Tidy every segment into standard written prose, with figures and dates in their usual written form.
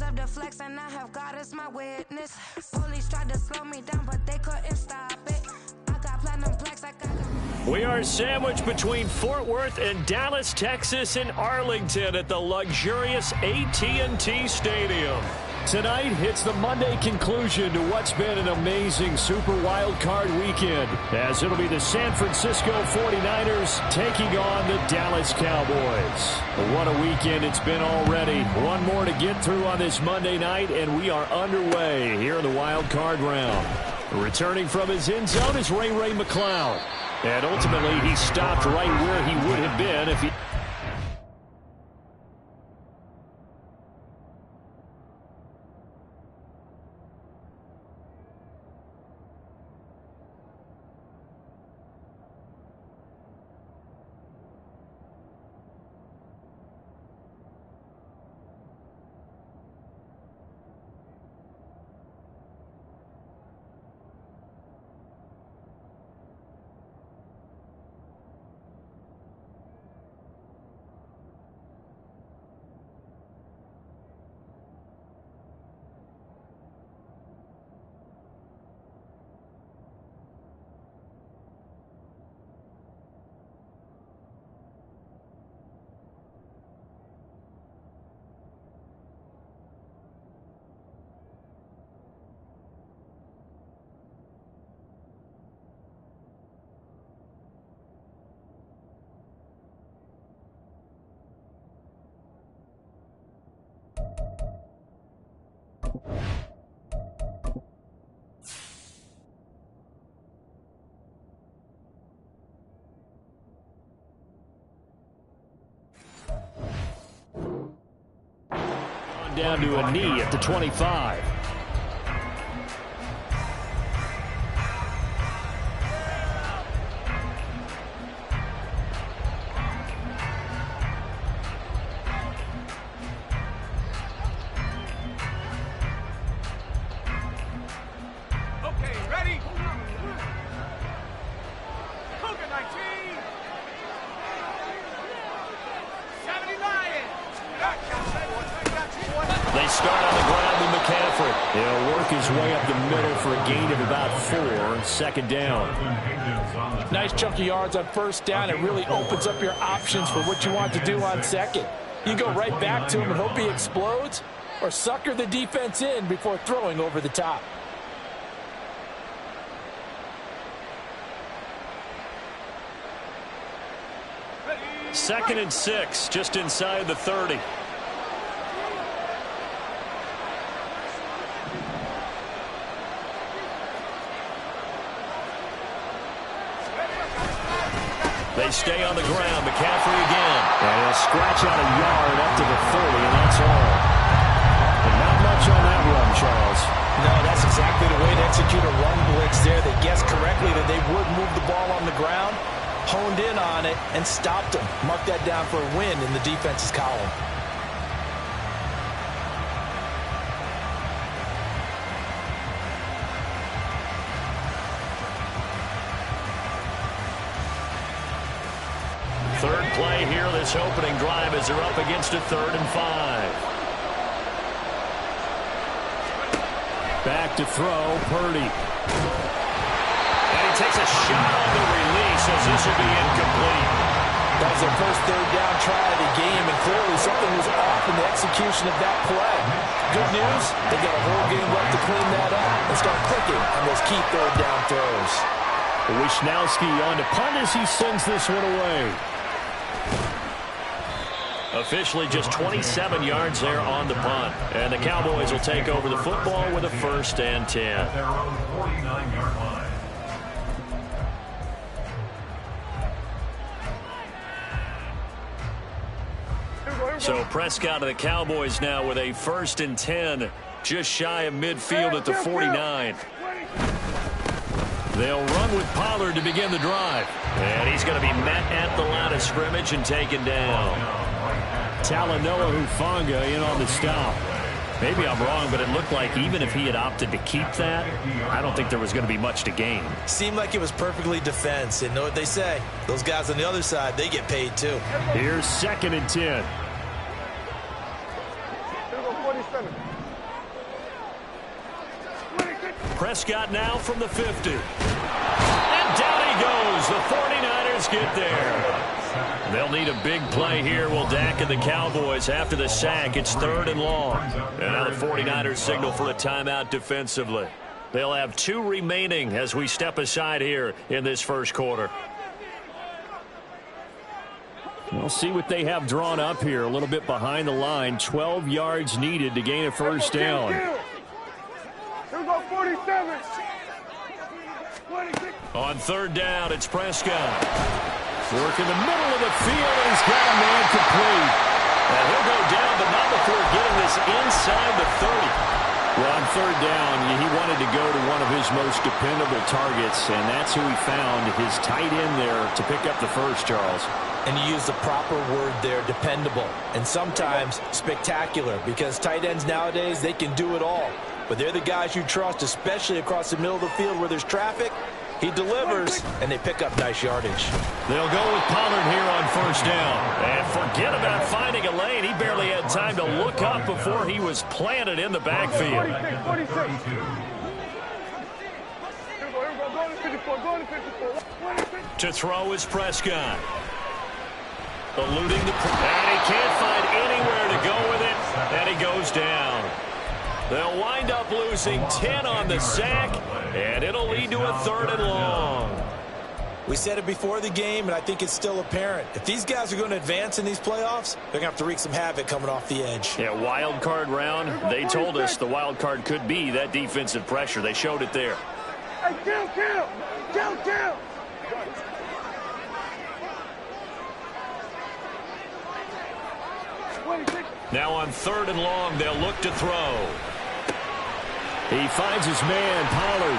love to flex and I have God as my witness. Police tried to slow me down, but they couldn't stop it. I got platinum plaques, I got... We are sandwiched between Fort Worth and Dallas, Texas, and Arlington at the luxurious AT&T Stadium. Tonight hits the Monday conclusion to what's been an amazing Super Wild Card weekend, as it'll be the San Francisco 49ers taking on the Dallas Cowboys. What a weekend it's been already. One more to get through on this Monday night, and we are underway here in the Wild Card round. Returning from his end zone is Ray McCloud. And ultimately, he stopped right where he would have been if he... Down to a knee at the 25. Okay, ready? Cougar 19. 70 Lions. They start on the ground with McCaffrey. He'll work his way up the middle for a gain of about 4, second down. Nice chunk of yards on first down. It really opens up your options for what you want to do on second. You go right back to him and hope he explodes, or sucker the defense in before throwing over the top. Second and 6, just inside the 30. They stay on the ground. McCaffrey again. And he'll scratch out a yard up to the 30, and that's all. But not much on that run, Charles. No, that's exactly the way to execute a run blitz there. They guessed correctly that they would move the ball on the ground, honed in on it, and stopped them. Mark that down for a win in the defense's column. Third play here, this opening drive as they're up against a 3rd and 5. Back to throw, Purdy. And he takes a shot on the release as this will be incomplete. That was their first third down try of the game, and clearly something was off in the execution of that play. Good news, they got a whole game left to clean that up and start clicking on those key third down throws. Wishnowski on to punt as he sends this one away. Officially just 27 yards there on the punt. And the Cowboys will take over the football with a 1st and 10. Their own 49-yard line. So Prescott of the Cowboys now with a 1st and 10, just shy of midfield at the 49. They'll run with Pollard to begin the drive. And he's going to be met at the line of scrimmage and taken down. Talanoa Hufanga in on the stop. Maybe I'm wrong, but it looked like even if he had opted to keep that, I don't think there was going to be much to gain. Seemed like it was perfectly defense. And know what they say? Those guys on the other side, they get paid too. Here's 2nd and 10. Prescott now from the 50. And down he goes. The 49ers get there. They'll need a big play here, will Dak and the Cowboys. After the sack, it's 3rd and long. And now the 49ers signal for a timeout defensively. They'll have 2 remaining as we step aside here in this first quarter. We'll see what they have drawn up here. A little bit behind the line. 12 yards needed to gain a first down. Here we go, 47. 26. On 3rd down, it's Prescott. Work in the middle of the field, and he's got a man complete. And he'll go down, but not before getting this inside the 30. Well, on 3rd down, he wanted to go to one of his most dependable targets, and that's who he found, his tight end there to pick up the first, Charles. And you use the proper word there, dependable, and sometimes spectacular, because tight ends nowadays, they can do it all. But they're the guys you trust, especially across the middle of the field where there's traffic. He delivers, and they pick up nice yardage. They'll go with Pollard here on 1st down. And forget about finding a lane. He barely had time to look up before he was planted in the backfield. 46, 46. Here we go, go to 54, go to 54. 46. To throw is Prescott. Eluding the... And he can't find anywhere to go with it. And he goes down. They'll wind up losing 10 on the sack, and it'll lead to a 3rd and long. We said it before the game, and I think it's still apparent. If these guys are going to advance in these playoffs, they're going to have to wreak some havoc coming off the edge. Yeah, wild card round. They told us the wild card could be that defensive pressure. They showed it there. Hey, kill. Now on 3rd and long, they'll look to throw. He finds his man, Pollard.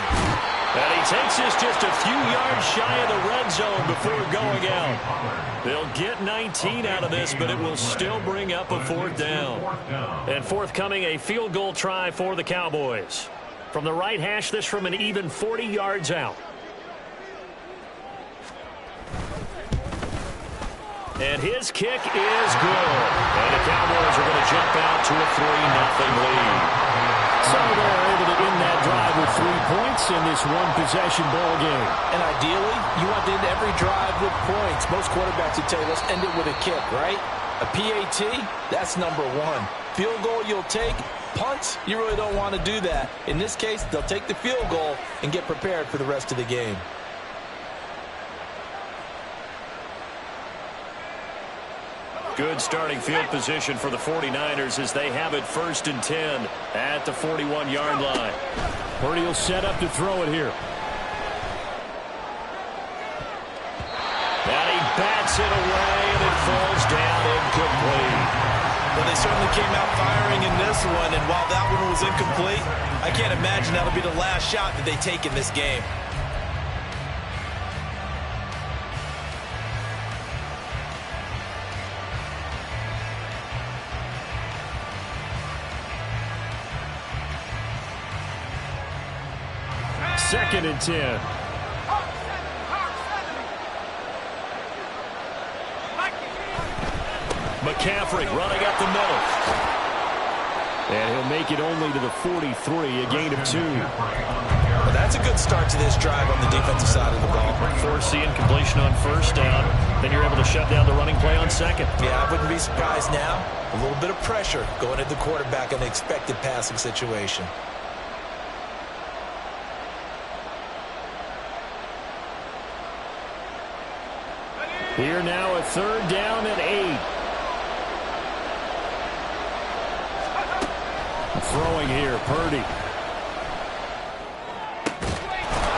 And he takes this just a few yards shy of the red zone before going out. They'll get 19 out of this, but it will still bring up a 4th down. And forthcoming, a field goal try for the Cowboys. From the right hash, this from an even 40 yards out. And his kick is good. And the Cowboys are going to jump out to a 3-0 lead. So they're able to end that drive with 3 points in this one-possession ball game. And ideally, you want to end every drive with points. Most quarterbacks would tell you, let's end it with a kick, right? A PAT, that's number 1. Field goal you'll take. Punts, you really don't want to do that. In this case, they'll take the field goal and get prepared for the rest of the game. Good starting field position for the 49ers as they have it 1st and 10 at the 41-yard line. Purdy will set up to throw it here. And he bats it away, and it falls down incomplete. Well, they certainly came out firing in this one, and while that one was incomplete, I can't imagine that'll be the last shot that they take in this game. Second and 10. McCaffrey running up the middle. And he'll make it only to the 43, a gain of 2. Well, that's a good start to this drive on the defensive side of the ball. Force the incompletion on 1st down. Then you're able to shut down the running play on 2nd. Yeah, I wouldn't be surprised now. A little bit of pressure going at the quarterback in the expected passing situation. Here now a 3rd down and 8. Throwing here, Purdy.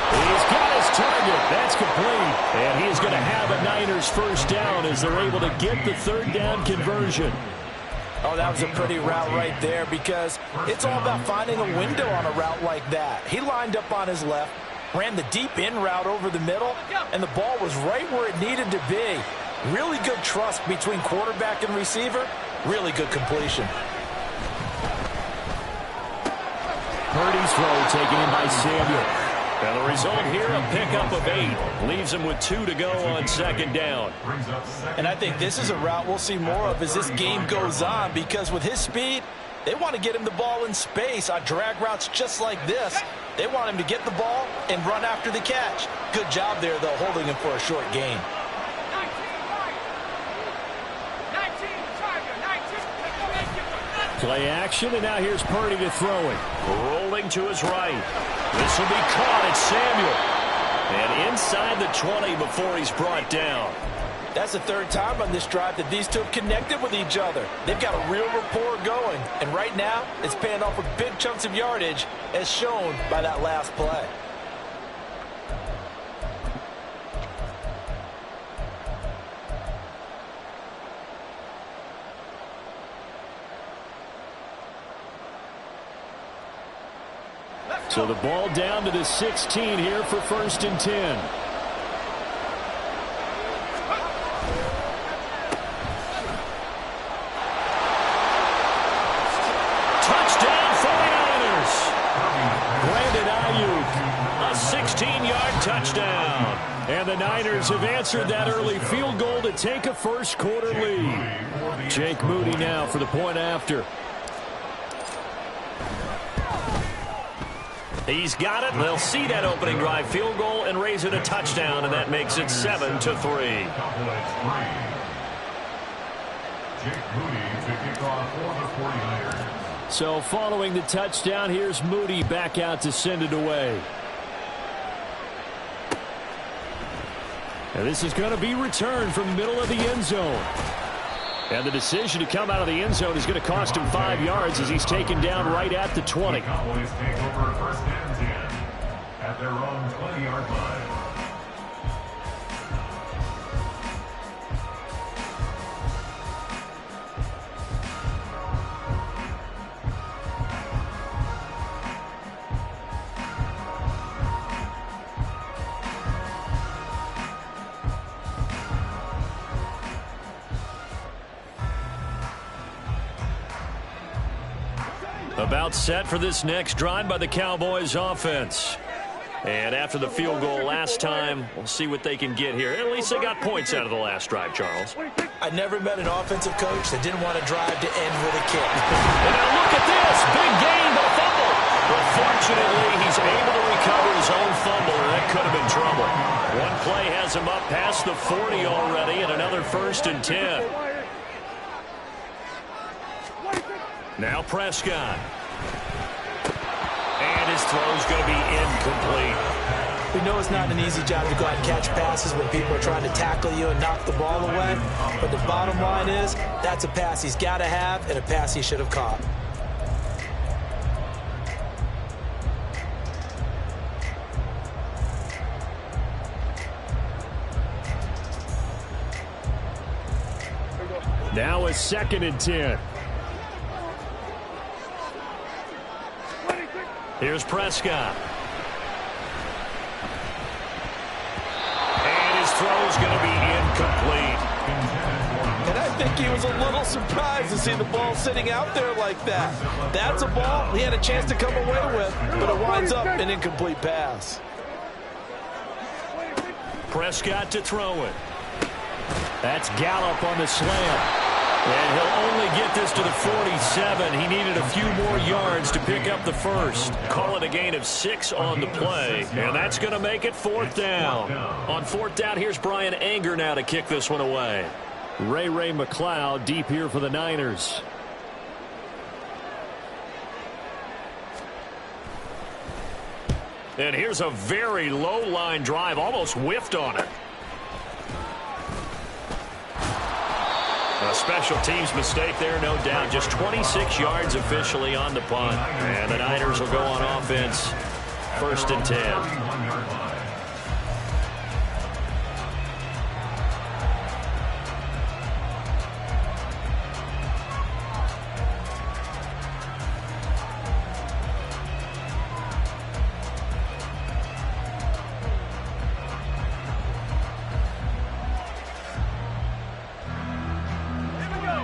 He's got his target. That's complete. And he's going to have a Niners 1st down as they're able to get the 3rd down conversion. Oh, that was a pretty route right there because it's all about finding a window on a route like that. He lined up on his left, ran the deep in route over the middle, and the ball was right where it needed to be. Really good trust between quarterback and receiver. Really good completion. Purdy's throw taken in by Samuel. And the result here, a pickup of 8. Leaves him with 2 to go on 2nd down. And I think this is a route we'll see more of as this game goes on because with his speed, they want to get him the ball in space on drag routes just like this. They want him to get the ball and run after the catch. Good job there, though, holding him for a short gain. 19 Tiger, 19. Play action, and now here's Purdy to throw it. Rolling to his right. This will be caught at Samuel. And inside the 20 before he's brought down. That's the third time on this drive that these two have connected with each other. They've got a real rapport going. And right now, it's paying off with big chunks of yardage, as shown by that last play. So the ball down to the 16 here for 1st and 10. Touchdown 49ers. Brandon Ayuk, a 16-yard touchdown. And the Niners have answered that early field goal to take a first-quarter lead. Jake Moody now for the point after. He's got it. They'll see that opening drive field goal and raise it a touchdown, and that makes it 7-3. So following the touchdown, here's Moody back out to send it away. And this is going to be returned from the middle of the end zone. And the decision to come out of the end zone is going to cost him 5 yards as he's taken down right at the 20. The Cowboys take over 1st and 10 at their own 20-yard line. About set for this next drive by the Cowboys offense. And after the field goal last time, we'll see what they can get here. At least they got points out of the last drive, Charles. I never met an offensive coach that didn't want to drive to end with a kick. And now look at this. Big gain, but a fumble. But fortunately, he's able to recover his own fumble, and that could have been trouble. One play has him up past the 40 already, and another 1st and 10. Now Prescott. And his throw's going to be incomplete. We know it's not an easy job to go out and catch passes when people are trying to tackle you and knock the ball away. But the bottom line is, that's a pass he's got to have and a pass he should have caught. Now a 2nd and 10. Here's Prescott. And his throw's going to be incomplete. And I think he was a little surprised to see the ball sitting out there like that. That's a ball he had a chance to come away with, but it winds up an incomplete pass. Prescott to throw it. That's Gallup on the slant. And he'll only get this to the 47. He needed a few more yards to pick up the first. Call it a gain of 6 on the play. And that's going to make it 4th down. On 4th down, here's Brian Anger now to kick this one away. Ray McLeod deep here for the Niners. And here's a very low line drive. Almost whiffed on it. A special teams mistake there, no doubt. Just 26 yards officially on the punt. And the Niners will go on offense. 1st and 10.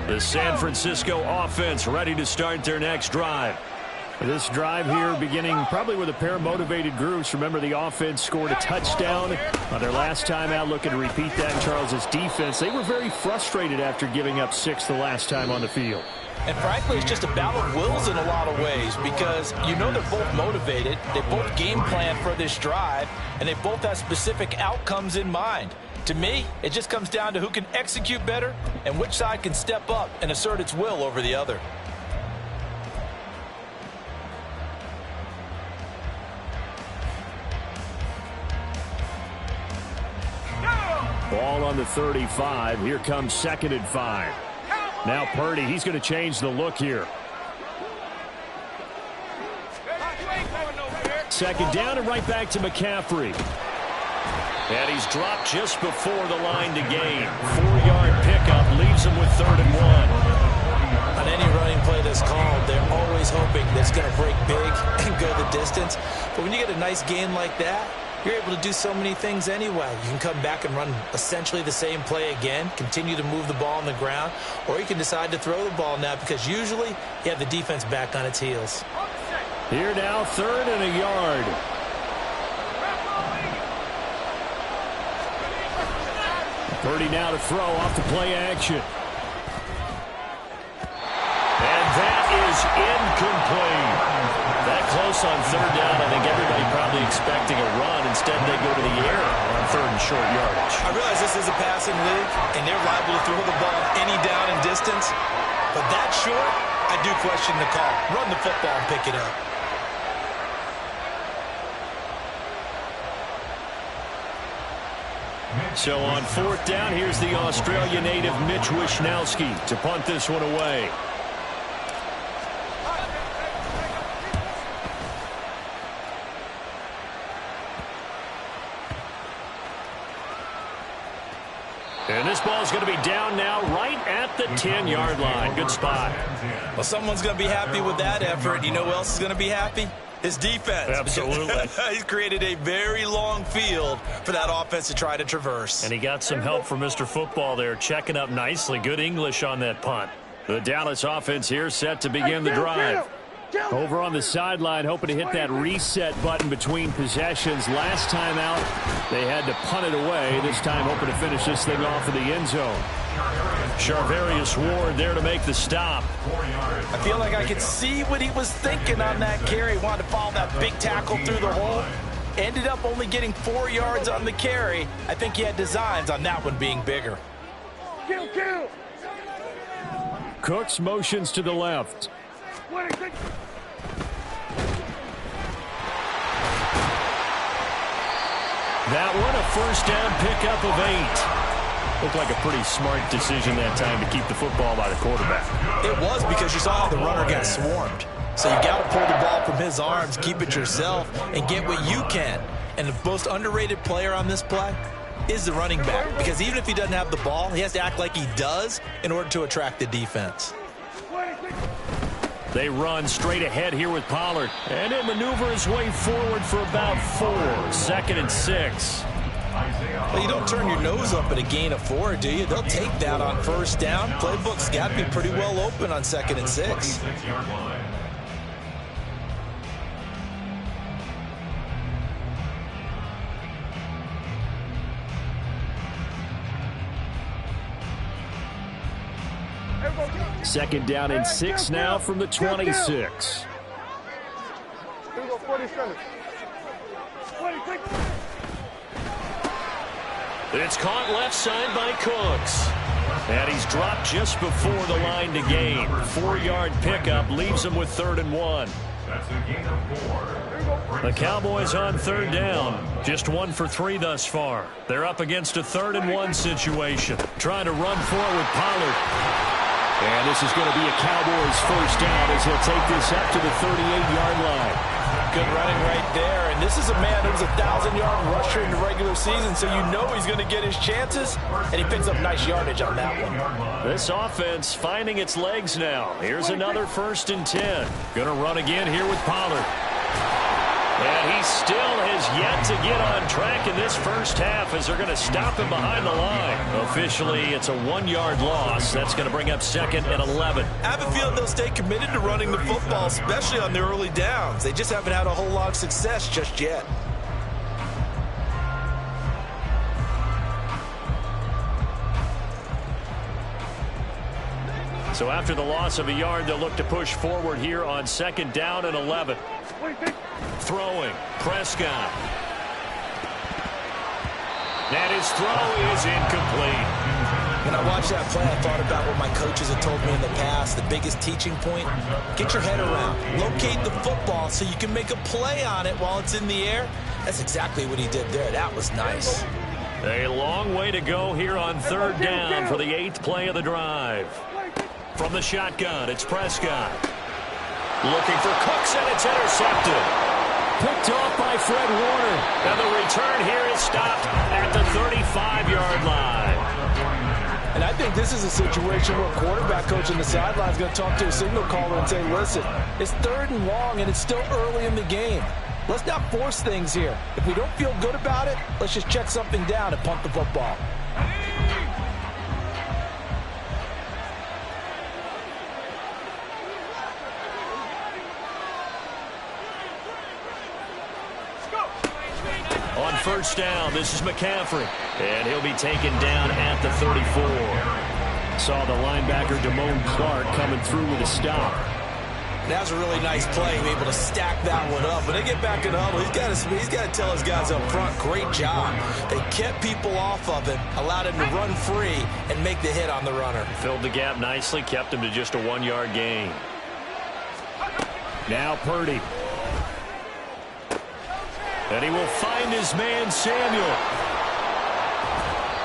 The San Francisco offense ready to start their next drive. This drive here beginning probably with a pair of motivated groups. Remember, the offense scored a touchdown on their last time out. Looking to repeat that in Charles' defense. They were very frustrated after giving up 6 the last time on the field. And frankly, it's just a battle of wills in a lot of ways because you know they're both motivated. They both game plan for this drive, and they both have specific outcomes in mind. To me, it just comes down to who can execute better and which side can step up and assert its will over the other. Ball on the 35. Here comes 2nd and 5. Now Purdy, he's going to change the look here. 2nd down and right back to McCaffrey. And he's dropped just before the line to gain. 4-yard pickup leaves him with 3rd and 1. On any running play that's called, they're always hoping that it's going to break big and go the distance. But when you get a nice gain like that, you're able to do so many things anyway. You can come back and run essentially the same play again, continue to move the ball on the ground, or you can decide to throw the ball now because usually you have the defense back on its heels. Here now, 3rd and a yard. Purdy now to throw off the play action. And that is incomplete. That close on 3rd down. I think everybody probably expecting a run. Instead, they go to the air on 3rd and short yardage. I realize this is a passing league, and they're liable to throw the ball any down and distance. But that short, I do question the call. Run the football and pick it up. So on 4th down, here's the Australia native Mitch Wishnowski to punt this one away. And this ball is going to be down now right at the 10-yard line. Good spot. Well, someone's going to be happy with that effort. You know who else is going to be happy? His defense. Absolutely. He's created a very long field for that offense to try to traverse. And he got some help from Mr. Football there, checking up nicely. Good English on that punt. The Dallas offense here set to begin the drive. Over on the sideline, hoping to hit that reset button between possessions. Last time out, they had to punt it away. This time, hoping to finish this thing off in the end zone. Charvarius Ward there to make the stop. I feel like I could see what he was thinking on that carry. He wanted to follow that big tackle through the hole. Ended up only getting 4 yards on the carry. I think he had designs on that one being bigger. Kill. Cooks motions to the left. That one, a 1st down pickup of 8. Looked like a pretty smart decision that time to keep the football by the quarterback. It was because you saw how the runner got swarmed. So you got to pull the ball from his arms, keep it yourself, and get what you can. And the most underrated player on this play is the running back. Because even if he doesn't have the ball, he has to act like he does in order to attract the defense. They run straight ahead here with Pollard. And he'll maneuver his way forward for about 4. 2nd and 6. Well, you don't turn your nose up at a gain of 4, do you? They'll take that on 1st down. Playbook's got to be pretty well open on 2nd and 6. Second down and 6 now from the 26. Here we go, 47. It's caught left side by Cooks. And he's dropped just before the line to gain. 4-yard pickup leaves him with 3rd and 1. That's a gain of 4. The Cowboys on 3rd down. Just 1 for 3 thus far. They're up against a 3rd and 1 situation. Trying to run for it with Pollard. And this is going to be a Cowboys 1st down as he'll take this up to the 38-yard line. Good running right there. And this is a man who's a 1,000-yard rusher in the regular season, so you know he's going to get his chances, and he picks up nice yardage on that one. This offense finding its legs now. Here's another 1st and 10. Going to run again here with Pollard. And he still has yet to get on track in this first half as they're going to stop him behind the line. Officially, it's a 1-yard loss. That's going to bring up 2nd and 11. I have a feeling they'll stay committed to running the football, especially on the early downs. They just haven't had a whole lot of success just yet. So after the loss of a yard, they'll look to push forward here on 2nd down and 11. Throwing, Prescott. And his throw is incomplete. When I watched that play, I thought about what my coaches had told me in the past. The biggest teaching point, get your head around. Locate the football so you can make a play on it while it's in the air. That's exactly what he did there. That was nice. A long way to go here on 3rd down for the 8th play of the drive. From the shotgun, it's Prescott. Looking for Cooks, and it's intercepted. Picked off by Fred Warner. And the return here is stopped at the 35-yard line. And I think this is a situation where a quarterback coach on the sideline is going to talk to a signal caller and say, listen, it's 3rd and long, and it's still early in the game. Let's not force things here. If we don't feel good about it, let's just check something down and punt the football. On 1st down, this is McCaffrey. And he'll be taken down at the 34. Saw the linebacker Damone Clark coming through with a stop. That was a really nice play, able to stack that one up. When they get back in the huddle, he's got to tell his guys up front, great job. They kept people off of him, allowed him to run free, and make the hit on the runner. Filled the gap nicely, kept him to just a 1-yard gain. Now Purdy. And he will find his man Samuel.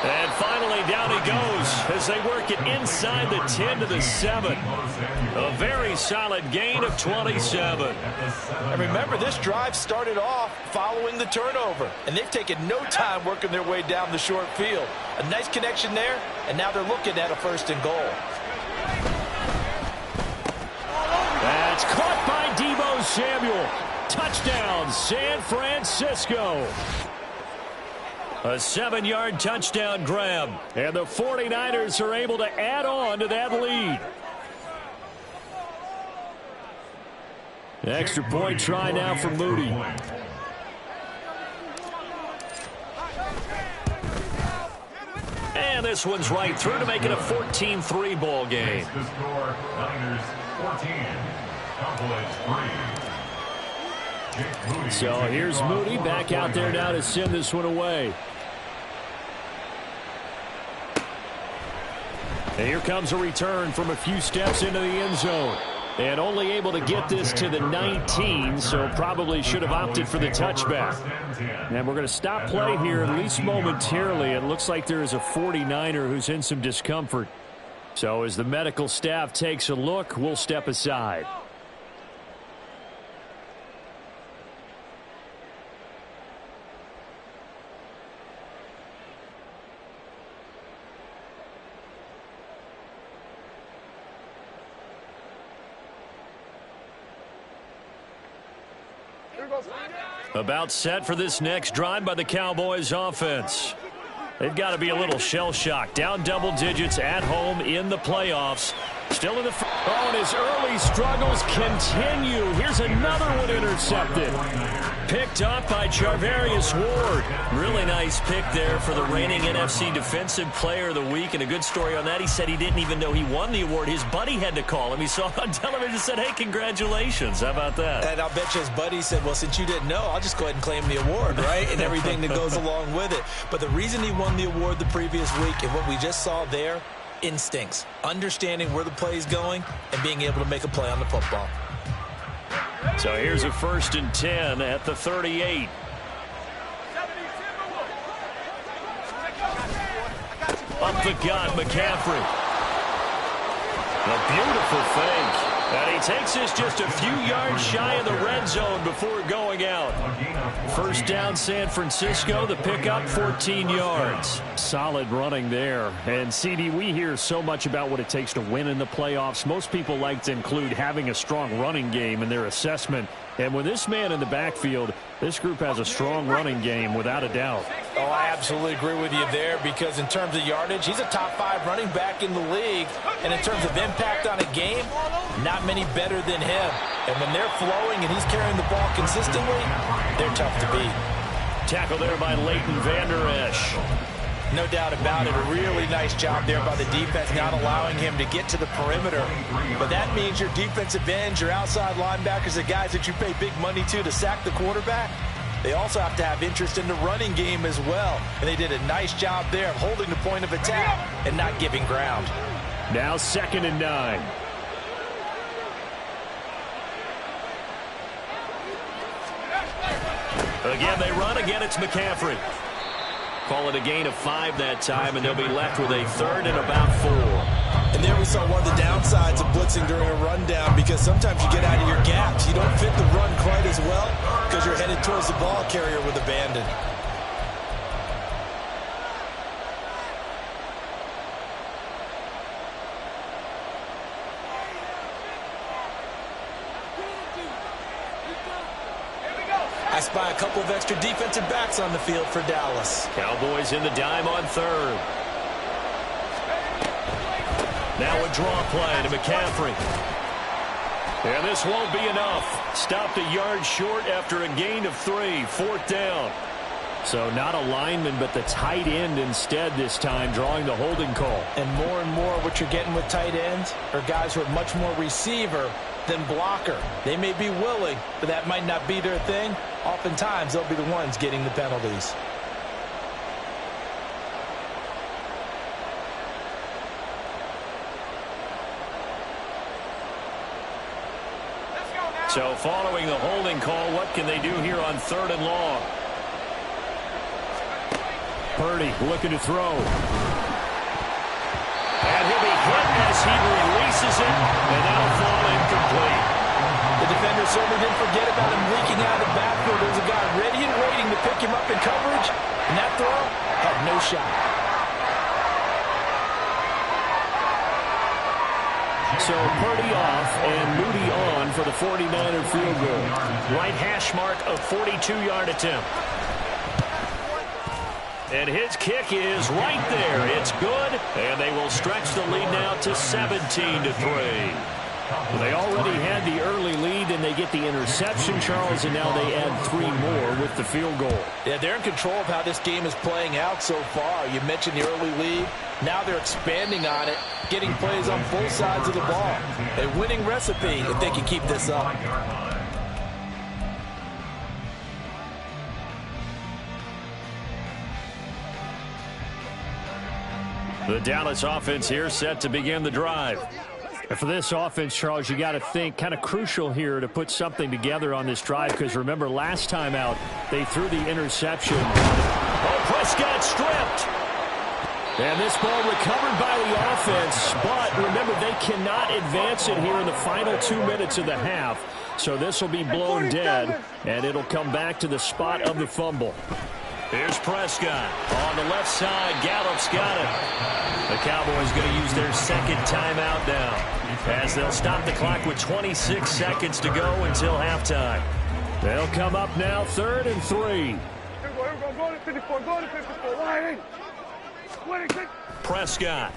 And finally down he goes as they work it inside the 10 to the 7. A very solid gain of 27. And remember, this drive started off following the turnover. And they've taken no time working their way down the short field. A nice connection there, and now they're looking at a 1st and goal. That's caught by Deebo Samuel. Touchdown, San Francisco. A 7-yard touchdown grab. And the 49ers are able to add on to that lead. Extra point try now for Moody. And this one's right through to make it a 14-3 ball game. The score, Niners 14, Cowboys 3. So here's Moody back out there now to send this one away. And here comes a return from a few steps into the end zone. And only able to get this to the 19, so probably should have opted for the touchback. And we're going to stop play here, at least momentarily. It looks like there is a 49er who's in some discomfort. So as the medical staff takes a look, we'll step aside. About set for this next drive by the Cowboys offense. They've got to be a little shell-shocked. Down double digits at home in the playoffs. Still in the oh, and his early struggles continue. Here's another one intercepted. Picked up by Charvarius Ward. Really nice pick there for the reigning NFC Defensive Player of the Week. And a good story on that. He said he didn't even know he won the award. His buddy had to call him. He saw it on television and said, hey, congratulations. How about that? And I'll bet you his buddy said, well, since you didn't know, I'll just go ahead and claim the award, right? And everything that goes along with it. But the reason he won the award the previous week and what we just saw there, instincts, understanding where the play is going and being able to make a play on the football. So here's a 1st and 10 at the 38. Up the gut, McCaffrey. A beautiful fake. And he takes this just a few yards shy of the red zone before going out. First down, San Francisco. The pickup, 14 yards. Solid running there. And, CD, we hear so much about what it takes to win in the playoffs. Most people like to include having a strong running game in their assessment. And with this man in the backfield, this group has a strong running game without a doubt. Oh, I absolutely agree with you there, because in terms of yardage, he's a top 5 running back in the league. And in terms of impact on a game, not many better than him. And when they're flowing and he's carrying the ball consistently, they're tough to beat. Tackle there by Leighton Vander Esch. No doubt about it. A really nice job there by the defense, not allowing him to get to the perimeter. But that means your defensive ends, your outside linebackers, the guys that you pay big money to sack the quarterback, they also have to have interest in the running game as well. And they did a nice job there of holding the point of attack and not giving ground. Now 2nd and 9. Again, they run. Again, it's McCaffrey. Call it a gain of 5 that time, and they'll be left with a 3rd and about 4. And there we saw one of the downsides of blitzing during a rundown, because sometimes you get out of your gaps. You don't fit the run quite as well because you're headed towards the ball carrier with abandon. I spy a couple of extra defensive backs on the field for Dallas. Cowboys in the dime on 3rd. Now a draw play to McCaffrey. And this won't be enough. Stopped a yard short after a gain of 3. 4th down. So not a lineman, but the tight end instead this time, drawing the holding call. And more what you're getting with tight ends are guys who are much more receiver than blocker. They may be willing, but that might not be their thing. Oftentimes, they'll be the ones getting the penalties. So following the holding call, what can they do here on 3rd and long? Purdy looking to throw. And he'll be hit as he releases it, and that'll fall incomplete. The defender certainly didn't forget about him leaking out of the backfield. There's a guy ready and waiting to pick him up in coverage, and that throw had no shot. So Purdy off and Moody on for the 49er field goal. Right hash mark of 42-yard attempt. And his kick is right there. It's good, and they will stretch the lead now to 17-3. Well, they already had the early lead, and they get the interception, Charles, and now they add 3 more with the field goal. Yeah, they're in control of how this game is playing out so far. You mentioned the early lead. Now they're expanding on it, getting plays on both sides of the ball. A winning recipe if they can keep this up. The Dallas offense here set to begin the drive. And for this offense, Charles, you got to think kind of crucial here to put something together on this drive, because remember last time out they threw the interception. Oh, Prescott stripped. And this ball recovered by the offense, but remember they cannot advance it here in the final 2 minutes of the half. So this will be blown dead, and it'll come back to the spot of the fumble. Here's Prescott on the left side. Gallup's got it. The Cowboys going to use their 2nd timeout now, as they'll stop the clock with 26 seconds to go until halftime. They'll come up now 3rd and 3. Here we go. Go to 54. Go to 54. Line in. Prescott.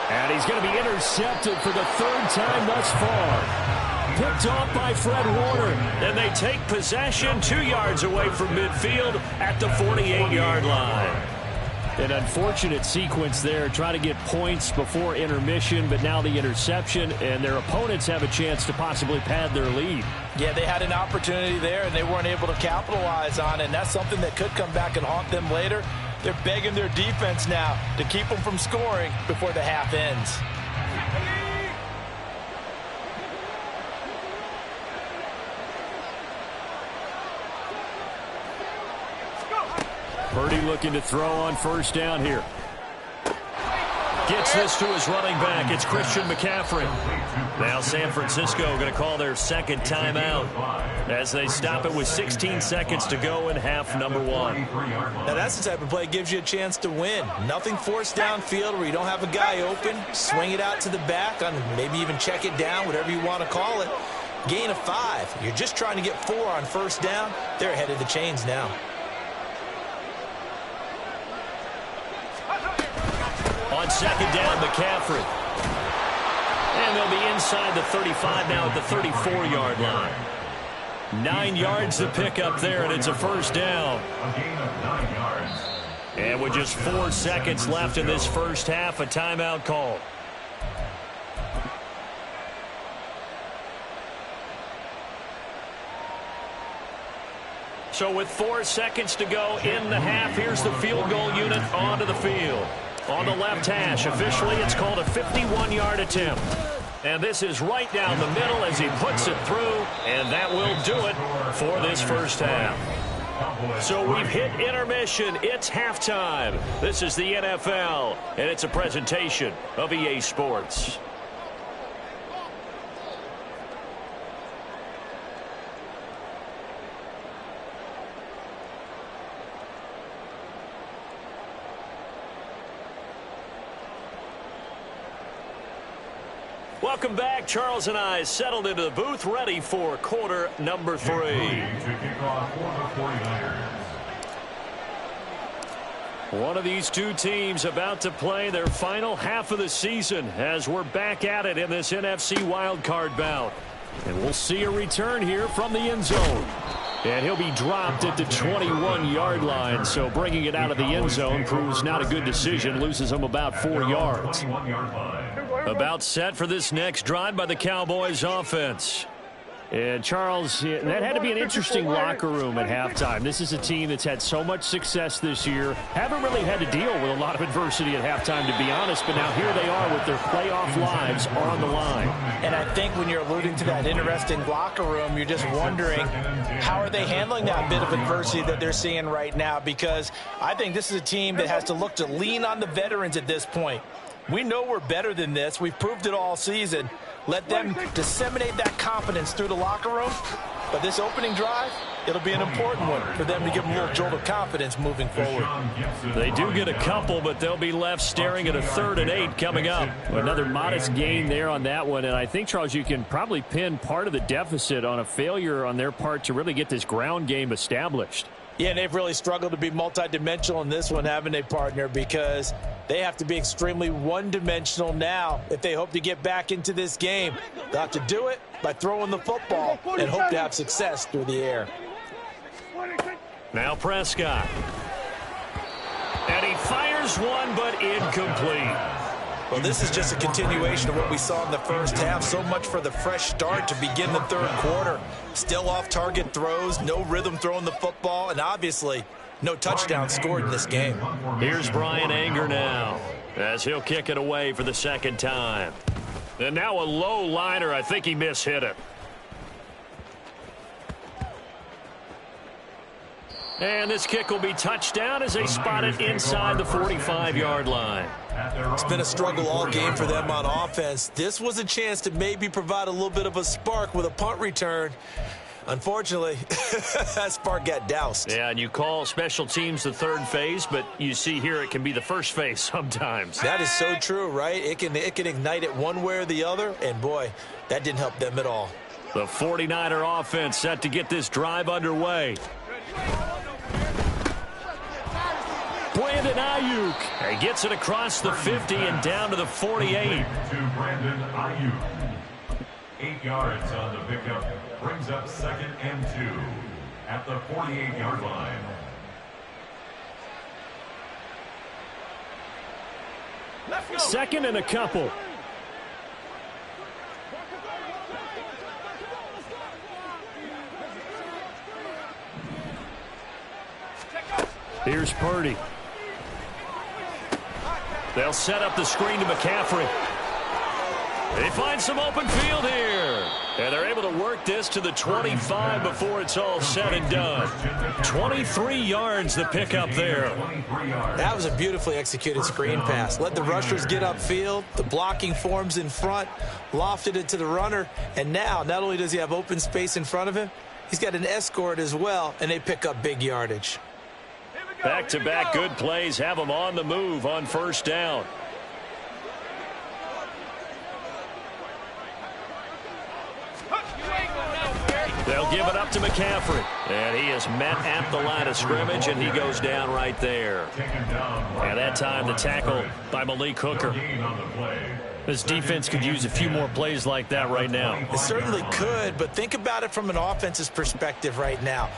And he's going to be intercepted for the 3rd time thus far. Picked off by Fred Warner. And they take possession 2 yards away from midfield at the 48-yard line. An unfortunate sequence there, trying to get points before intermission, but now the interception, and their opponents have a chance to possibly pad their lead. Yeah, they had an opportunity there, and they weren't able to capitalize on it, and that's something that could come back and haunt them later. They're begging their defense now to keep them from scoring before the half ends. Purdy looking to throw on 1st down here. gets this to his running back. It's Christian McCaffrey. Now San Francisco going to call their second timeout as they stop it with 16 seconds to go in half number 1. Now that's the type of play that gives you a chance to win. Nothing forced downfield where you don't have a guy open. Swing it out to the back, on maybe even check it down, whatever you want to call it. Gain of 5. You're just trying to get 4 on first down. They're ahead of the chains now. On second down, McCaffrey. And they'll be inside the 35 now at the 34-yard line. 9 yards to pick up there, and it's a first down. A gain of 9 yards. And with just 4 seconds left in this first half, a timeout call. So with 4 seconds to go in the half, here's the field goal unit onto the field. On the left hash, officially it's called a 51-yard attempt. And this is right down the middle as he puts it through, and that will do it for this first half. So we've hit intermission. It's halftime. This is the NFL, and it's a presentation of EA Sports. Welcome back. Charles and I settled into the booth, ready for quarter number 3. One of these two teams about to play their final half of the season as we're back at it in this NFC wildcard bout. And we'll see a return here from the end zone. And he'll be dropped at the 21-yard line, so bringing it out of the end zone proves not a good decision, loses him about 4 yards. About set for this next drive by the Cowboys offense. And Charles, that had to be an interesting locker room at halftime. This is a team that's had so much success this year. Haven't really had to deal with a lot of adversity at halftime, to be honest. But now here they are with their playoff lives on the line. And I think when you're alluding to that interesting locker room, you're just wondering how are they handling that bit of adversity that they're seeing right now? Because I think this is a team that has to look to lean on the veterans at this point. We know we're better than this. We've proved it all season. Let them disseminate that confidence through the locker room. But this opening drive, it'll be an important one for them to give them a little jolt of confidence moving forward. They do get a couple, but they'll be left staring at a 3rd and 8 coming up. Another modest gain there on that one. And I think, Charles, you can probably pin part of the deficit on a failure on their part to really get this ground game established. Yeah, and they've really struggled to be multidimensional in this one, haven't they, partner? Because they have to be extremely one-dimensional now if they hope to get back into this game. They'll have to do it by throwing the football and hope to have success through the air. Now Prescott. And he fires one, but incomplete. Well, this is just a continuation of what we saw in the first half. So much for the fresh start to begin the third quarter. Still off-target throws, no rhythm throwing the football, and obviously no touchdown scored in this game. Here's Brian Anger now as he'll kick it away for the second time. And now a low liner. I think he mishit it. And this kick will be touchdown as they spot it inside the 45-yard line. It's been a struggle all game for them on offense. This was a chance to maybe provide a little bit of a spark with a punt return. Unfortunately, that spark got doused. Yeah, and you call special teams the third phase, but you see here it can be the first phase sometimes. That is so true, right? It can ignite it one way or the other, and boy, that didn't help them at all. The 49er offense set to get this drive underway. Brandon Ayuk. He gets it across the 50 and down to the 48. To Brandon Ayuk. 8 yards on the pickup. Brings up 2nd and 2 at the 48-yard line. Second and a couple. Here's Purdy. They'll set up the screen to McCaffrey. They find some open field here. And they're able to work this to the 25 before it's all said and done. 23 yards the pickup there. That was a beautifully executed screen pass. Let the rushers get upfield. The blocking forms in front. Lofted it to the runner. And now, not only does he have open space in front of him, he's got an escort as well, and they pick up big yardage. Back-to-back good plays have them on the move on first down. They'll give it up to McCaffrey. And he is met at the line of scrimmage, and he goes down right there. And that time the tackle by Malik Hooker. This defense could use a few more plays like that right now. It certainly could, but think about it from an offense's perspective right now.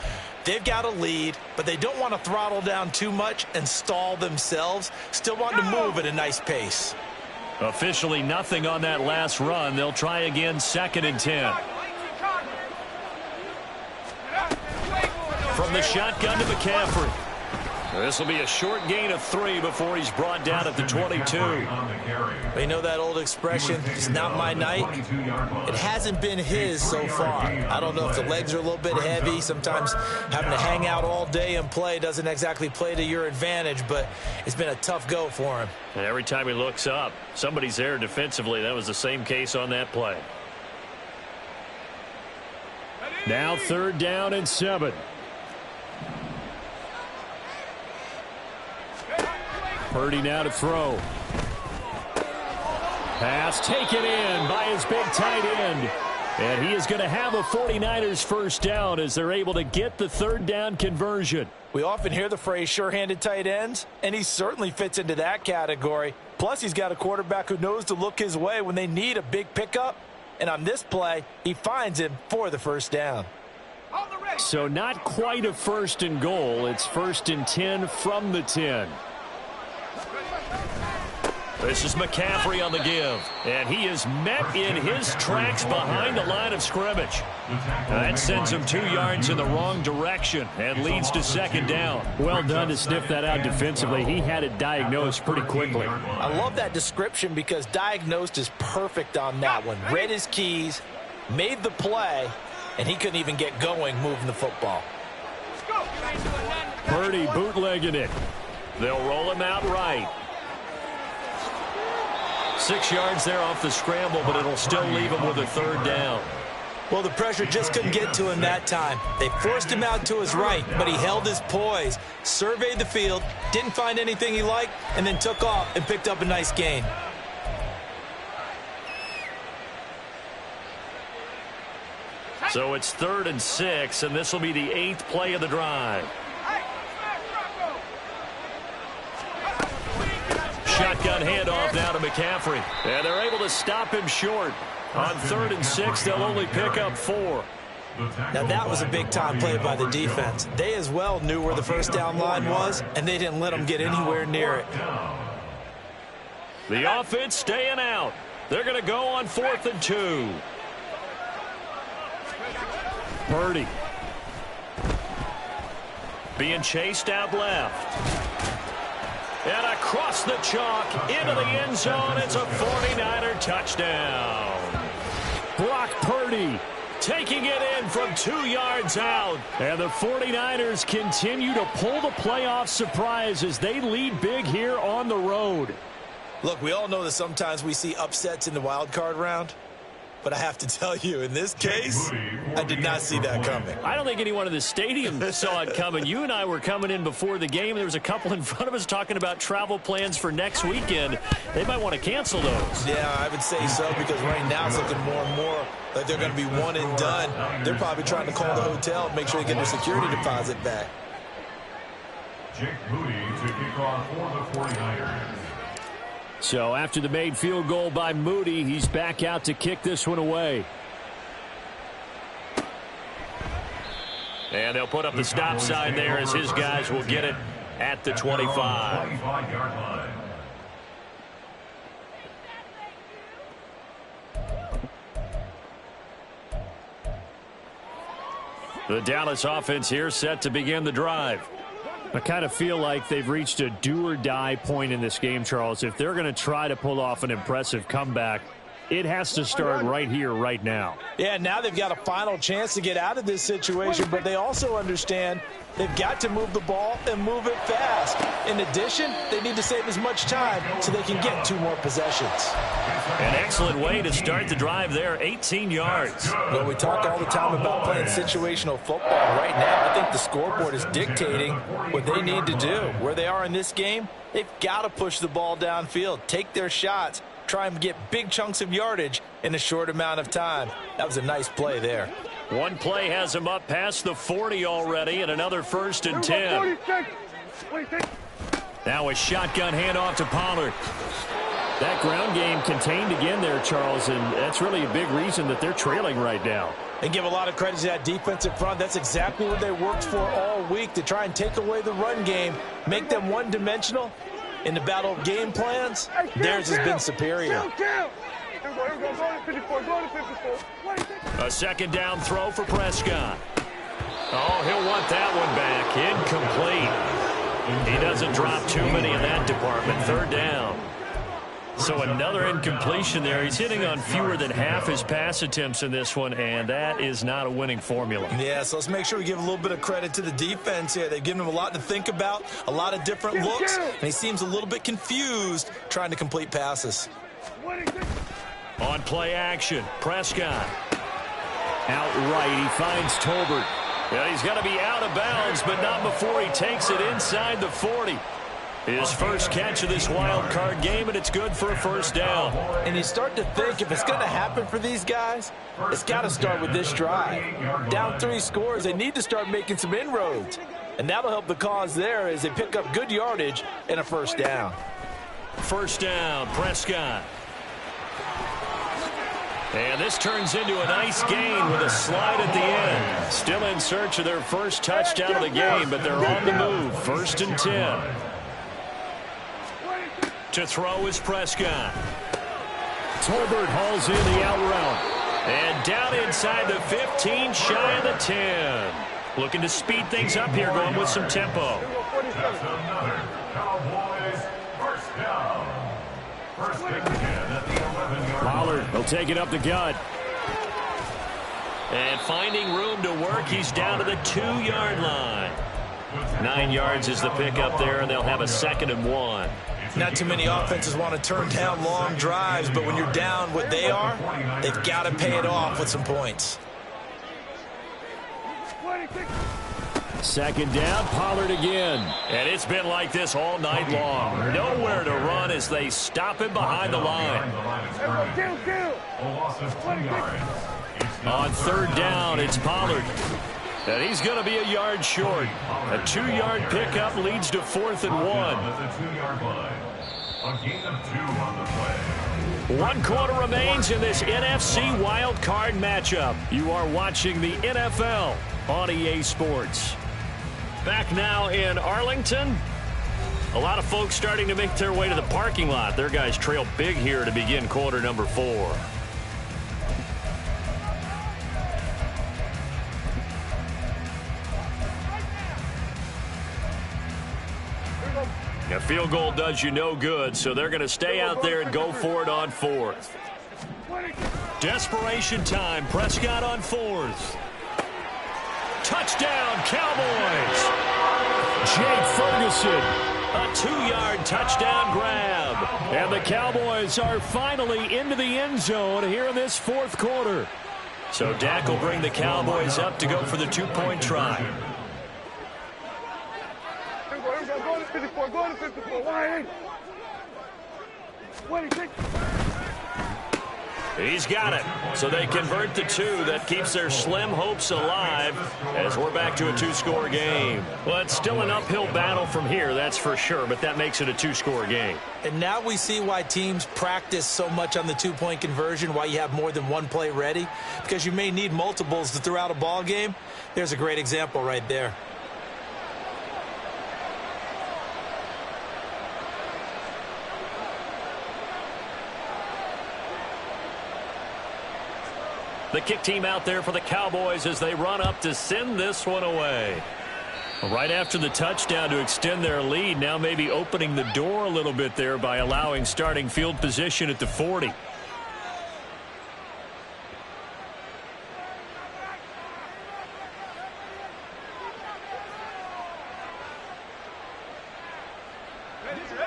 They've got a lead, but they don't want to throttle down too much and stall themselves. Still want to move at a nice pace. Officially nothing on that last run. They'll try again, 2nd and 10. From the shotgun to McCaffrey. This will be a short gain of 3 before he's brought down at the 22. You know that old expression, it's not my night? It hasn't been his so far. I don't know if the legs are a little bit heavy. Sometimes having to hang out all day and play doesn't exactly play to your advantage, but it's been a tough go for him. And every time he looks up, somebody's there defensively. That was the same case on that play. Now 3rd down and 7. Purdy now to throw. Pass taken in by his big tight end. And he is going to have a 49ers first down as they're able to get the 3rd down conversion. We often hear the phrase sure-handed tight ends, and he certainly fits into that category. Plus, he's got a quarterback who knows to look his way when they need a big pickup. And on this play, he finds him for the first down. So not quite a 1st and goal. It's 1st and 10 from the 10. This is McCaffrey on the give, and he is met in his tracks behind the line of scrimmage. That sends him 2 yards in the wrong direction and leads to 2nd down. Well done to sniff that out defensively. He had it diagnosed pretty quickly. I love that description because diagnosed is perfect on that one. Read his keys, made the play, and he couldn't even get going moving the football. Purdy bootlegging it. They'll roll him out right. 6 yards there off the scramble, but it'll still leave him with a 3rd down. Well, the pressure just couldn't get to him that time. They forced him out to his right, but he held his poise, surveyed the field, didn't find anything he liked, and then took off and picked up a nice gain. So it's 3rd and 6, and this will be the 8th play of the drive. Shotgun handoff now to McCaffrey. And they're able to stop him short. On 3rd and 6, they'll only pick up 4. Now that was a big-time play by the defense. They as well knew where the first down line was, and they didn't let them get anywhere near it. The offense staying out. They're going to go on 4th and 2. Purdy. Being chased out left. And across the chalk into the end zone. It's a 49er touchdown. Brock Purdy taking it in from 2 yards out. And the 49ers continue to pull the playoff surprise as they lead big here on the road. Look, we all know that sometimes we see upsets in the wild card round. But I have to tell you, in this case, I did not see that coming. I don't think anyone in the stadium saw it coming. You and I were coming in before the game. There was a couple in front of us talking about travel plans for next weekend. They might want to cancel those. Yeah, I would say so, because right now it's looking more and more like they're going to be one and done. They're probably trying to call the hotel and make sure they get their security deposit back. Jake Moody to kick off for the 49ers. So after the made field goal by Moody, he's back out to kick this one away. And they'll put up the stop sign there as his guys will get it at the 25. The Dallas offense here set to begin the drive. I kind of feel like they've reached a do-or-die point in this game, Charles. If they're going to try to pull off an impressive comeback, It has to start right here, right now. Yeah, now they've got a final chance to get out of this situation, but they also understand they've got to move the ball and move it fast. In addition, they need to save as much time so they can get 2 more possessions. An excellent way to start the drive there, 18 yards. Well, we talk all the time about playing situational football. Right now, I think the scoreboard is dictating what they need to do. Where they are in this game, they've got to push the ball downfield, take their shots, try and get big chunks of yardage in a short amount of time. That was a nice play there. One play has him up past the 40 already, and another 1st and 10. Now a shotgun handoff to Pollard. That ground game contained again there, Charles, and that's really a big reason that they're trailing right now. And give a lot of credit to that defensive front. That's exactly what they worked for all week, to try and take away the run game, make them one-dimensional. In the battle of game plans, theirs has been superior. A 2nd down throw for Prescott. Oh, he'll want that one back. Incomplete. He doesn't drop too many in that department. 3rd down. So another incompletion there. He's hitting on fewer than half his pass attempts in this one, and that is not a winning formula. Yeah, so let's make sure we give a little bit of credit to the defense here. They've given him a lot to think about, a lot of different looks, and he seems a little bit confused trying to complete passes. On play action, Prescott. Outright, he finds Tolbert. Yeah, he's got to be out of bounds, but not before he takes it inside the 40. His first catch of this wild card game, and it's good for a 1st down. And you start to think, if it's going to happen for these guys, it's got to start with this drive. Down 3 scores, they need to start making some inroads. And that'll help the cause there as they pick up good yardage and a 1st down. 1st down, Prescott. And this turns into a nice gain with a slide at the end. Still in search of their first touchdown of the game, but they're on the move. 1st and 10. To throw is Prescott. Tolbert hauls in the out route. And down inside the 15, shy of the 10. Looking to speed things up here, going with some tempo. That's another Cowboys 1st down. 1st and 10 at the 11-yard line. Pollard, he'll take it up the gut. And finding room to work, he's down to the 2-yard line. 9 yards is the pickup there, and they'll have a 2nd and 1. Not too many offenses want to turn down long drives, but when you're down what they are, they've got to pay it off with some points. 2nd down, Pollard again. And it's been like this all night long. Nowhere to run as they stop him behind the line. On 3rd down, it's Pollard. And he's going to be a yard short. A 2-yard pickup leads to 4th and 1. A gain of 2 on the play. 1 quarter remains in this NFC wild card matchup. You are watching the NFL on EA Sports. Back now in Arlington. A lot of folks starting to make their way to the parking lot. Their guys trail big here to begin quarter number 4. A field goal does you no good, so they're going to stay out there and go for it on 4th. Desperation time. Prescott on 4th. Touchdown, Cowboys. Jake Ferguson. A 2-yard touchdown grab. And the Cowboys are finally into the end zone here in this 4th quarter. So Dak will bring the Cowboys up to go for the 2-point try. Go to 54. Wide. He's got it. So they convert the 2. That keeps their slim hopes alive as we're back to a 2-score game. Well, it's still an uphill battle from here, that's for sure, but that makes it a 2-score game. And now we see why teams practice so much on the 2-point conversion, why you have more than one play ready, because you may need multiples to throw out a ball game. There's a great example right there. The kick team out there for the Cowboys as they run up to send this one away. Right after the touchdown to extend their lead, now maybe opening the door a little bit there by allowing starting field position at the 40.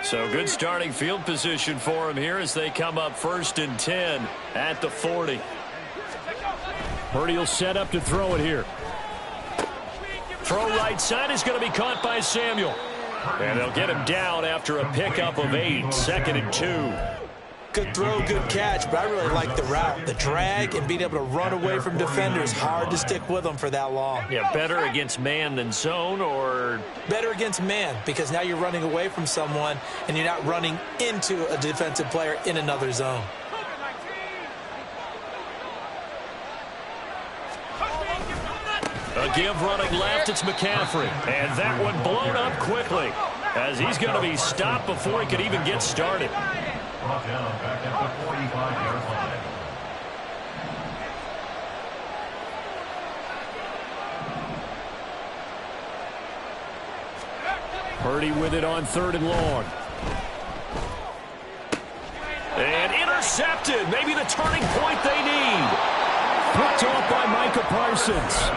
So good starting field position for him here as they come up 1st and 10 at the 40. Purdy will set up to throw it here. Throw right side is going to be caught by Samuel. And they'll get him down after a pickup of 8, 2nd and 2. Good throw, good catch, but I really like the route. The drag and being able to run away from defenders, hard to stick with them for that long. Yeah, better against man than zone, or? Better against man, because now you're running away from someone and you're not running into a defensive player in another zone. A give running left, it's McCaffrey. And that one blown up quickly as he's going to be stopped before he could even get started. Brought down back at the 45-yard line. Purdy with it on 3rd and long. And intercepted. Maybe the turning point they need. Picked off by Micah Parsons.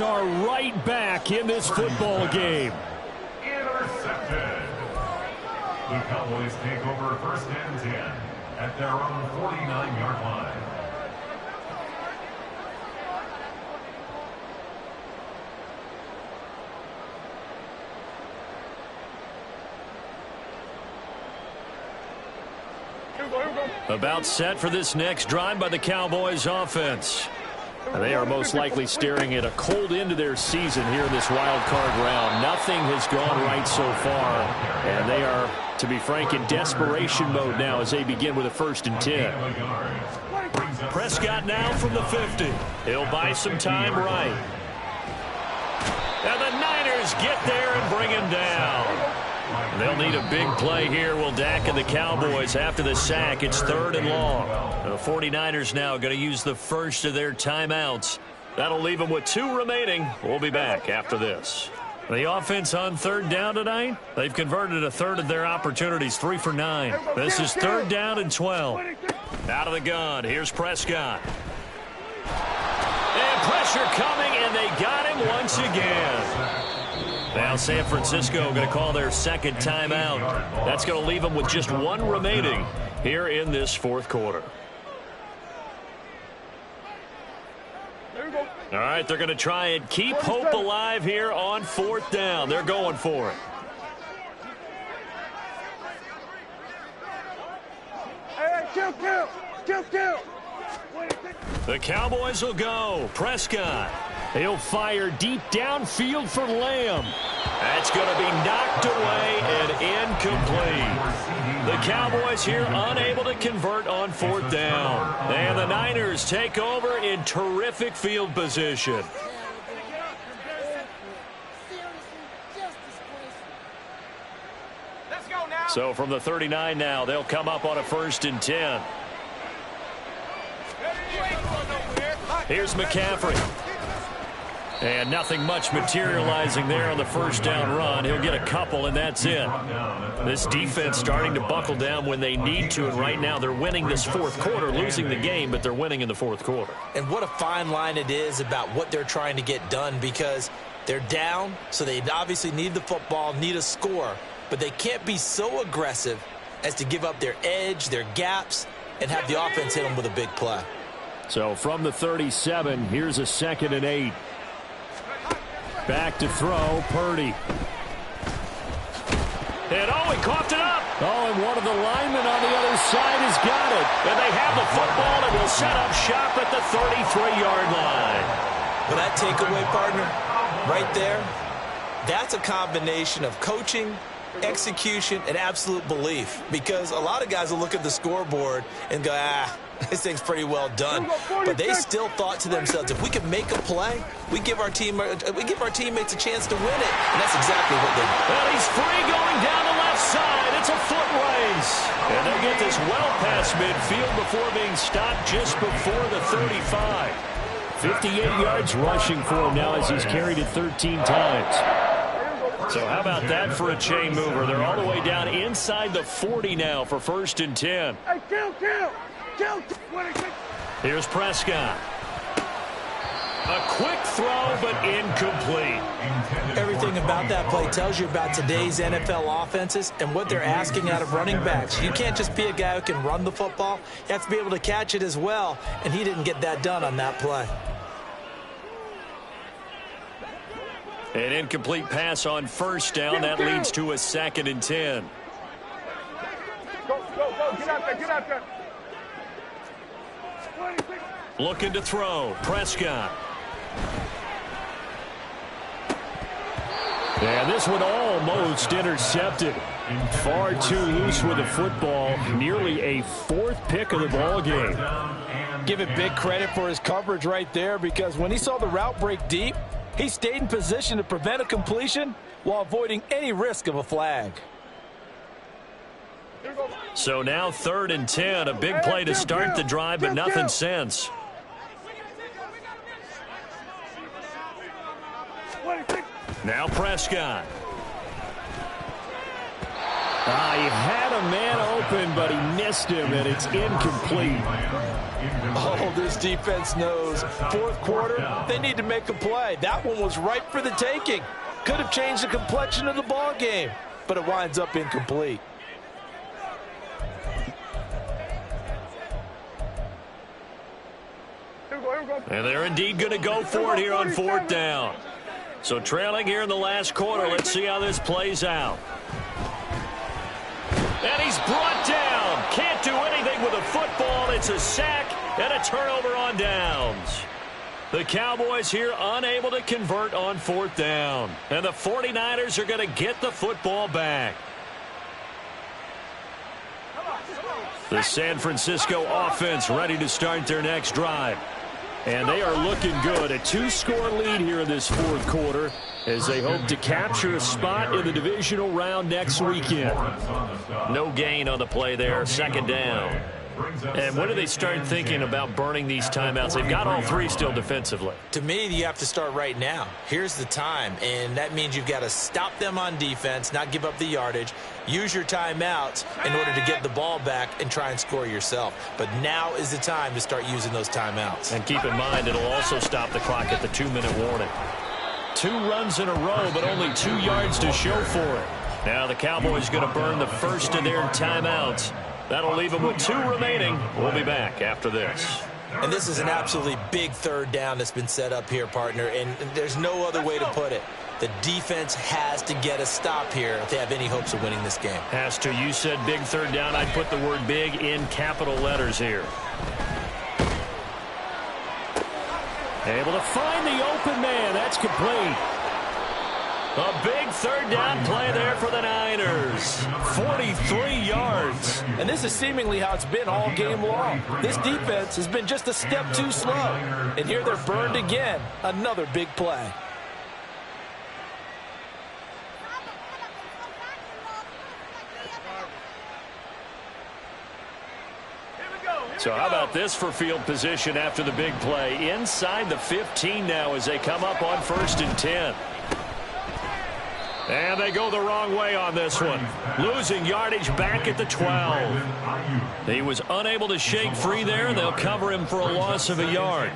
Are right back in this football game. Intercepted. The Cowboys take over 1st and 10 at their own 49-yard line. About set for this next drive by the Cowboys offense. They are most likely staring at a cold end to their season here in this wild card round. Nothing has gone right so far, and they are, to be frank, in desperation mode now as they begin with a 1st and 10. Prescott now from the 50. He'll buy some time right. And the Niners get there and bring him down. They'll need a big play here, will Dak and the Cowboys after the sack. It's 3rd and long. The 49ers now going to use the first of their timeouts. That'll leave them with 2 remaining. We'll be back after this. The offense on 3rd down tonight, they've converted a third of their opportunities, 3 for 9. This is 3rd down and 12. Out of the gun, here's Prescott. And pressure coming, and they got him once again. Now San Francisco going to call their second timeout. That's going to leave them with just one remaining here in this fourth quarter. All right, they're going to try and keep hope alive here on fourth down. They're going for it. Hey, kill. The Cowboys will go. Prescott. He'll fire deep downfield for Lamb. That's going to be knocked away and incomplete. The Cowboys here unable to convert on fourth down. And the Niners take over in terrific field position. Let's go now. So from the 39 now, they'll come up on a 1st and 10. Here's McCaffrey. And nothing much materializing there on the first down run. He'll get a couple, and that's it. This defense starting to buckle down when they need to, and right now they're winning this fourth quarter, losing the game, but they're winning in the fourth quarter. And what a fine line it is about what they're trying to get done, because they're down, so they obviously need the football, need a score, but they can't be so aggressive as to give up their edge, their gaps, and have the offense hit them with a big play. So from the 37, here's a 2nd and 8. Back to throw, Purdy. And he coughed it up. And one of the linemen on the other side has got it. And they have the football and will set up shop at the 33-yard line. Well, that takeaway, partner, right there, that's a combination of coaching, execution, and absolute belief. Because a lot of guys will look at the scoreboard and go, this thing's pretty well done. But they still thought to themselves, if we can make a play, we give our teammates a chance to win it. And that's exactly what they did. Well, he's free going down the left side. It's a foot race. And they'll get this well past midfield before being stopped just before the 35. 58 yards rushing for him now as he's carried it 13 times. So how about that for a chain mover? They're all the way down inside the 40 now for 1st and 10. Hey, kill. Here's Prescott. A quick throw, but incomplete. Everything about that play tells you about today's NFL offenses and what they're asking out of running backs. You can't just be a guy who can run the football. You have to be able to catch it as well, and he didn't get that done on that play. An incomplete pass on 1st down. That leads to a 2nd and 10. Go. Get out there. Looking to throw. Prescott. And this one almost intercepted. Far too loose with the football. Nearly a 4th pick of the ball game. Give it big credit for his coverage right there, because when he saw the route break deep, he stayed in position to prevent a completion while avoiding any risk of a flag. So now 3rd and 10. A big play to start the drive, but nothing since. Now Prescott. He had a man open, but he missed him, and it's incomplete. Oh, this defense knows. Fourth quarter, they need to make a play. That one was ripe for the taking. Could have changed the complexion of the ball game, but it winds up incomplete. And they're indeed going to go for it here on 4th down. So trailing here in the last quarter. Let's see how this plays out. And he's brought down. Can't do anything with a football. It's a sack and a turnover on downs. The Cowboys here unable to convert on 4th down. And the 49ers are going to get the football back. The San Francisco offense ready to start their next drive. And they are looking good. A 2-score lead here in this fourth quarter as they hope to capture a spot in the divisional round next weekend. No gain on the play there. 2nd down. brings up And when do they second start and thinking 10. about burning these timeouts? They've got all three still defensively. To me, you have to start right now. Here's the time, and that means you've got to stop them on defense, not give up the yardage, use your timeouts in order to get the ball back and try and score yourself. But now is the time to start using those timeouts. And keep in mind, it'll also stop the clock at the 2-minute warning. 2 runs in a row, but only 2 yards to show for it. Now the Cowboys going to burn the first of their timeouts. That'll leave them with 2 remaining. We'll be back after this. And this is an absolutely big third down that's been set up here, partner, and there's no other way to put it. The defense has to get a stop here if they have any hopes of winning this game. Has to. You said big third down. I'd put the word big in capital letters here. Able to find the open man. That's complete. A big third down play there for the Niners. 43 yards. And this is seemingly how it's been all game long. This defense has been just a step too slow. And here they're burned again. Another big play. So how about this for field position after the big play? Inside the 15 now as they come up on 1st and 10. And they go the wrong way on this one. Losing yardage back at the 12. He was unable to shake free there. They'll cover him for a loss of a yard.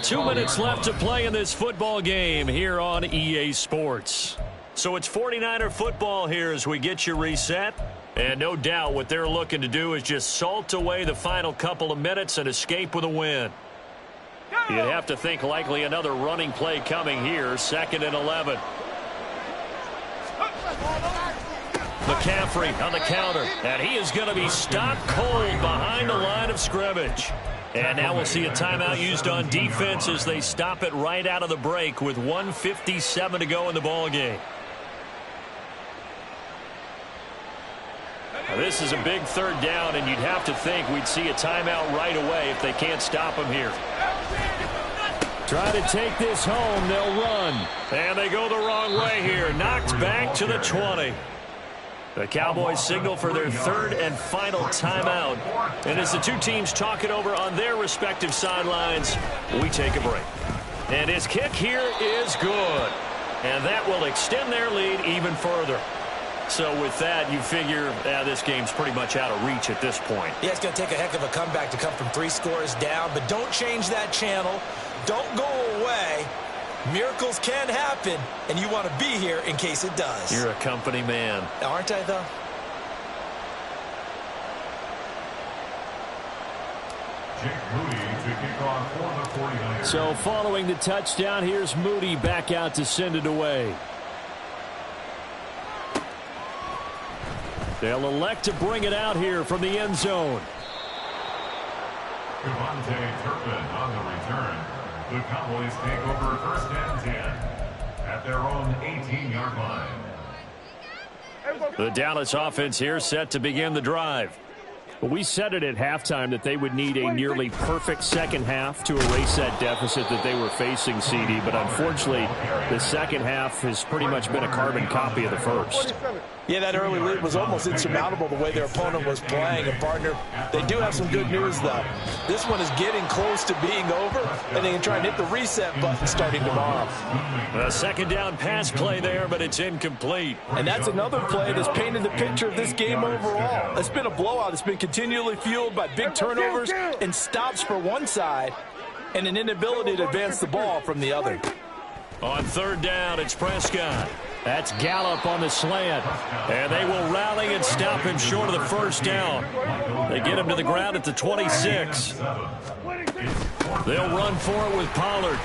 2 minutes left to play in this football game here on EA Sports. So it's 49er football here as we get you reset. And no doubt what they're looking to do is just salt away the final couple of minutes and escape with a win. You'd have to think likely another running play coming here. 2nd and 11. McCaffrey on the counter. And he is going to be stopped cold behind the line of scrimmage. And now we'll see a timeout used on defense as they stop it right out of the break with 1:57 to go in the ballgame. Now this is a big third down, and you'd have to think we'd see a timeout right away if they can't stop him here. Try to take this home. They'll run. And they go the wrong way here. Knocked back to the 20. The Cowboys signal for their 3rd and final timeout. And as the two teams talk it over on their respective sidelines, we take a break. And his kick here is good. And that will extend their lead even further. So with that, you figure this game's pretty much out of reach at this point. Yeah, it's going to take a heck of a comeback to come from 3 scores down, but don't change that channel. Don't go away. Miracles can happen, and you want to be here in case it does. You're a company man. Aren't I, though? So following the touchdown, here's Moody back out to send it away. They'll elect to bring it out here from the end zone. Devontae Turpin on the return. The Cowboys take over 1st and 10 at their own 18-yard line. The Dallas offense here set to begin the drive. But we said it at halftime that they would need a nearly perfect second half to erase that deficit that they were facing, CD. But unfortunately, the second half has pretty much been a carbon copy of the first. Yeah, that early lead was almost insurmountable the way their opponent was playing. And, partner, they do have some good news, though. This one is getting close to being over, and they can try and hit the reset button starting tomorrow. A 2nd down pass play there, but it's incomplete. And that's another play that's painted the picture of this game overall. It's been a blowout. It's been continually fueled by big turnovers and stops for one side and an inability to advance the ball from the other. On 3rd down, it's Prescott. That's Gallup on the slant. And they will rally and stop him short of the 1st down. They get him to the ground at the 26. They'll run for it with Pollard.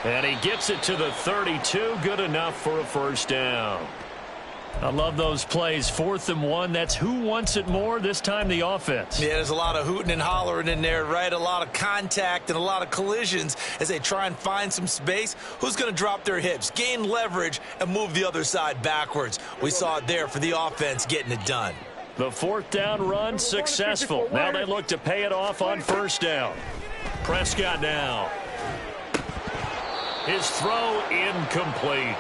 And he gets it to the 32. Good enough for a 1st down. I love those plays. 4th and 1. That's who wants it more. This time the offense. Yeah, there's a lot of hooting and hollering in there, right? A lot of contact and a lot of collisions as they try and find some space. Who's going to drop their hips, gain leverage, and move the other side backwards? We saw it there for the offense getting it done. The 4th down run successful. Now they look to pay it off on 1st down. Prescott now. His throw incomplete.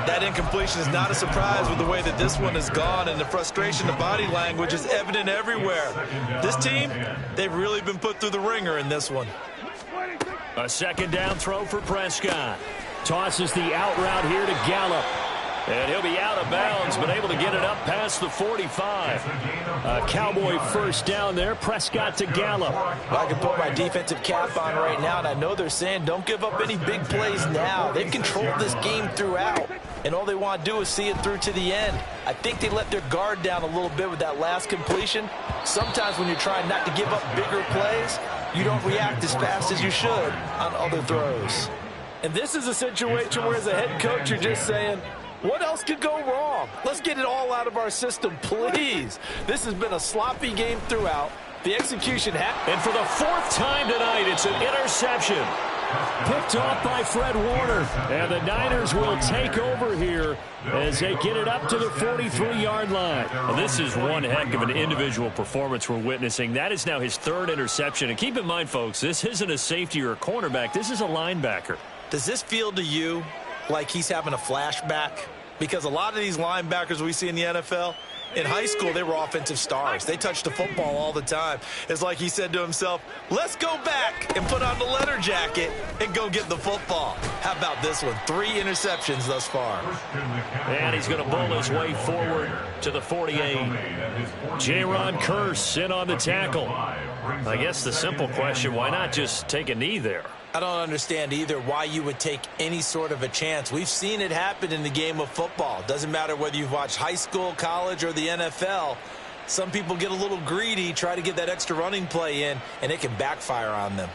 That incompletion is not a surprise with the way that this one has gone, and the frustration, the body language is evident everywhere. This team, they've really been put through the ringer in this one. A second down throw for Prescott. Tosses the out route here to Gallup. And he'll be out of bounds, but able to get it up past the 45. A Cowboy first down there. Prescott to Gallup. Well, I can put my defensive cap on right now, and I know they're saying don't give up any big plays now. They've controlled this game throughout, and all they want to do is see it through to the end. I think they let their guard down a little bit with that last completion. Sometimes when you're trying not to give up bigger plays, you don't react as fast as you should on other throws. And this is a situation where as a head coach, you're just saying, what else could go wrong? Let's get it all out of our system, please. This has been a sloppy game throughout. The execution and for the fourth time tonight, it's an interception. Picked off by Fred Warner. And the Niners will take over here as they get it up to the 43-yard line. Well, this is one heck of an individual performance we're witnessing. That is now his third interception. And keep in mind, folks, this isn't a safety or a cornerback. This is a linebacker. Does this feel to you like he's having a flashback? Because a lot of these linebackers we see in the NFL, in high school, they were offensive stars. They touched the football all the time. It's like he said to himself, let's go back and put on the leather jacket and go get the football. How about this one? 3 interceptions thus far. And he's going to bull his way forward to the 48. Jaron Kearse in on the tackle. I guess the simple question, why not just take a knee there? I don't understand either why you would take any sort of a chance. We've seen it happen in the game of football. Doesn't matter whether you've watched high school, college, or the NFL. Some people get a little greedy, try to get that extra running play in, and it can backfire on them.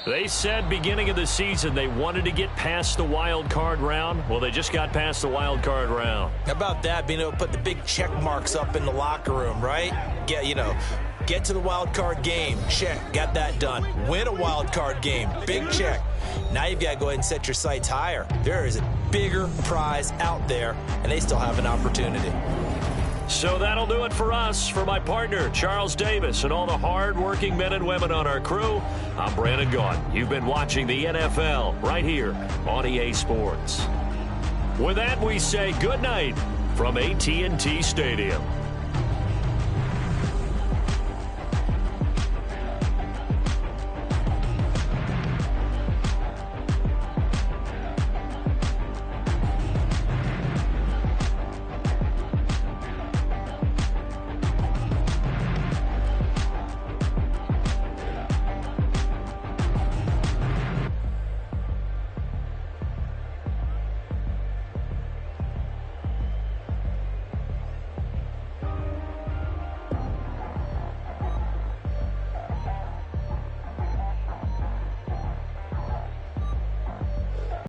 They said beginning of the season they wanted to get past the wild card round. Well, they just got past the wild card round. How about that, being able to put the big check marks up in the locker room, right? Get to the wild card game. Check. Got that done. Win a wild card game. Big check. Now you've got to go ahead and set your sights higher. There is a bigger prize out there, and they still have an opportunity. So that'll do it for us. For my partner, Charles Davis, and all the hard-working men and women on our crew, I'm Brandon Gaudin. You've been watching the NFL right here on EA Sports. With that, we say good night from AT&T Stadium.